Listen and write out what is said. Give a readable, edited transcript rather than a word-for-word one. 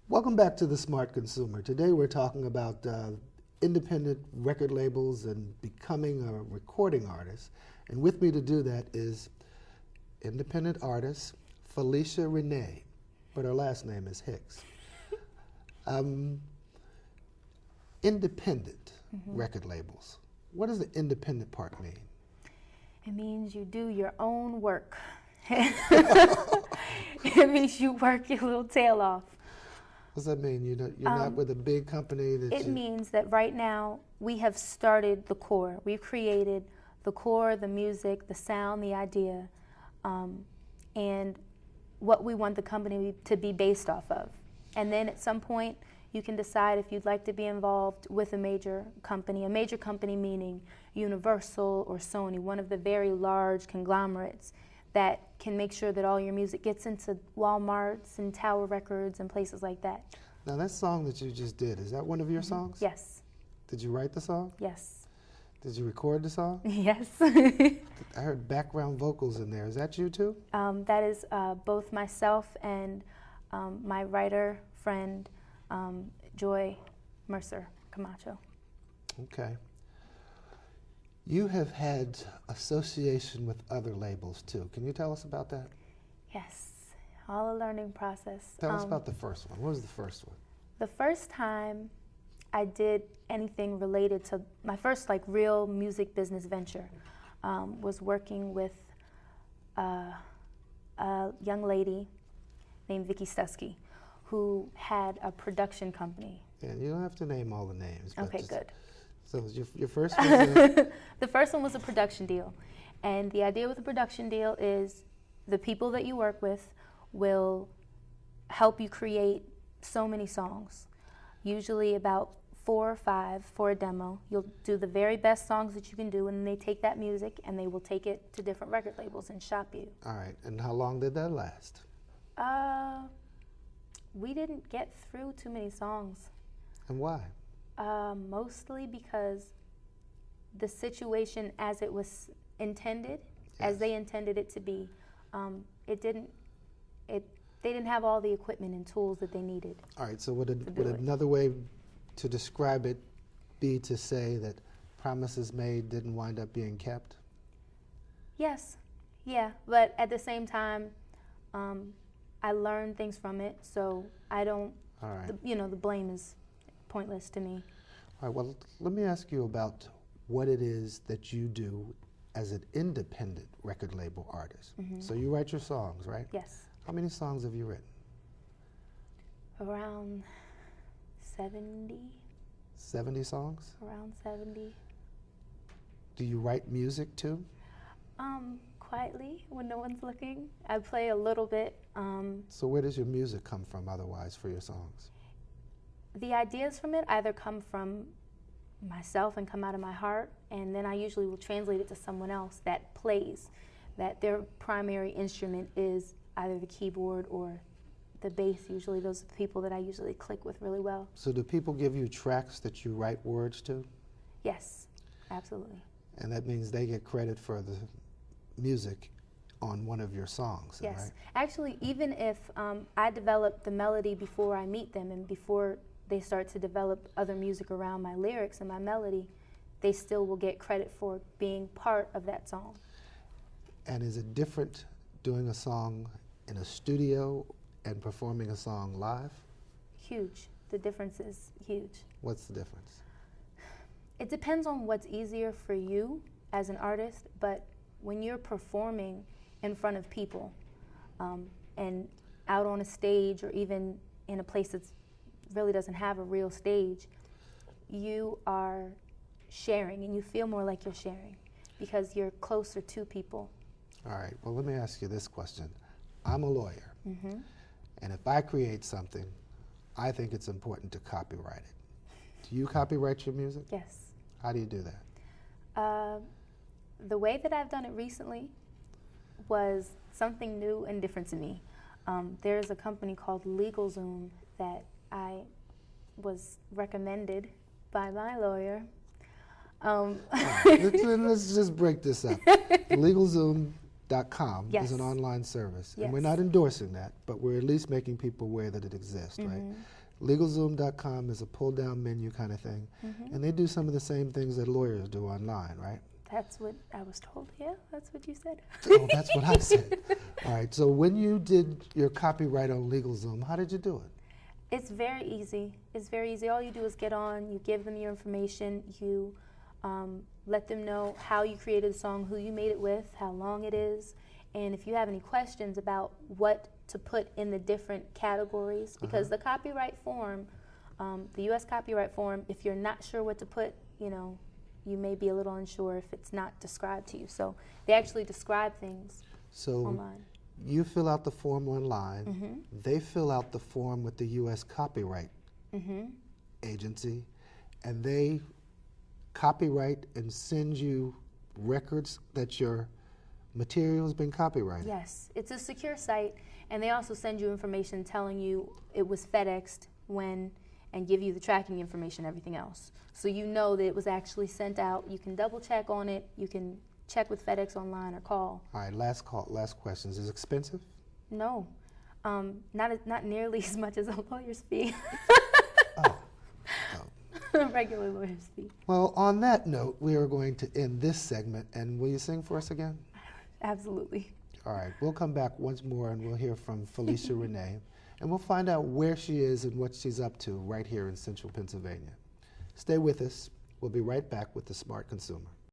Welcome back to The Smart Consumer. Today we're talking about independent record labels and becoming a recording artist. And with me to do that is independent artist Felicia Renee, but her last name is Hicks. Independent record labels. What does the independent part mean? It means you do your own work. It means you work your little tail off. What does that mean? You're not with a big company? It means that right now we have started the core. We've created the core, the music, the sound, the idea, and what we want the company to be based off of. And then at some point you can decide if you'd like to be involved with a major company meaning Universal or Sony, one of the very large conglomerates that can make sure that all your music gets into Walmarts and Tower Records and places like that. Now that song that you just did, is that one of your songs? Yes. Did you write the song? Yes. Did you record the song? Yes. I heard background vocals in there. Is that you too? That is both myself and my writer friend, Joy Mercer Camacho. Okay. You have had association with other labels too. Can you tell us about that? Yes, all a learning process. Tell us about the first one. What was the first one? The first time I did anything related to my first real music business venture was working with a young lady named Hicks Associates, who had a production company. Yeah, you don't have to name all the names. Okay, good. So your first one? The first one was a production deal. And the idea with a production deal is the people that you work with will help you create so many songs, usually about 4 or 5 for a demo. You'll do the very best songs that you can do, and then they take that music and they will take it to different record labels and shop you. All right, and how long did that last? We didn't get through too many songs. And why? Mostly because the situation as it was intended, Yes. as they intended it to be, they didn't have all the equipment and tools that they needed. All right, so would another way to describe it be to say that promises made didn't wind up being kept? Yes, yeah, but at the same time, I learned things from it, so I don't, All right. the blame is pointless to me. All right, well, let me ask you about what it is that you do as an independent record label artist. So you write your songs, right? Yes. How many songs have you written? Around 70. 70 songs? Around 70. Do you write music too? Quietly, when no one's looking. I play a little bit. So where does your music come from otherwise for your songs? The ideas from it either come from myself and come out of my heart, and then I usually will translate it to someone else that plays, that their primary instrument is either the keyboard or the bass. Usually those are the people that I usually click with really well. So do people give you tracks that you write words to? Yes, absolutely. And that means they get credit for the music on one of your songs, Yes. right? Actually, even if I develop the melody before I meet them and before they start to develop other music around my lyrics and my melody, they still will get credit for being part of that song. And is it different doing a song in a studio and performing a song live? Huge. The difference is huge. What's the difference? It depends on what's easier for you as an artist, but when you're performing in front of people and out on a stage or even in a place that really doesn't have a real stage, you are sharing and you feel more like you're sharing because you're closer to people. All right, well, let me ask you this question. I'm a lawyer, and if I create something, I think it's important to copyright it. Do you copyright your music? Yes. How do you do that? The way that I've done it recently was something new and different to me. There's a company called LegalZoom that I was recommended by my lawyer. Let's just break this up. LegalZoom LegalZoom.com Yes. is an online service. And we're Yes. not endorsing that, but we're at least making people aware that it exists, right? LegalZoom.com is a pull-down menu kind of thing. And they do some of the same things that lawyers do online, right? That's what I was told. Yeah, that's what you said. Oh, that's what I said. All right, so when you did your copyright on LegalZoom, how did you do it? It's very easy. It's very easy. All you do is get on, you give them your information, you let them know how you created the song, who you made it with, how long it is, and if you have any questions about what to put in the different categories, because the copyright form, the U.S. copyright form, if you're not sure what to put, you know, you may be a little unsure if it's not described to you. So they actually describe things online. You fill out the form online, they fill out the form with the U.S. Copyright Agency, and they copyright and send you records that your material has been copyrighted. Yes, it's a secure site, and they also send you information telling you it was FedExed when, and give you the tracking information, everything else. So you know that it was actually sent out. You can double check on it. You can check with FedEx online or call. All right, last questions. Is it expensive? No, not nearly as much as a lawyer's fee. A regular lawyer's fee. Well, on that note, we are going to end this segment, and will you sing for us again? Absolutely. All right, we'll come back once more, and we'll hear from Felicia Renee, and we'll find out where she is and what she's up to right here in Central Pennsylvania. Stay with us. We'll be right back with The Smart Consumer.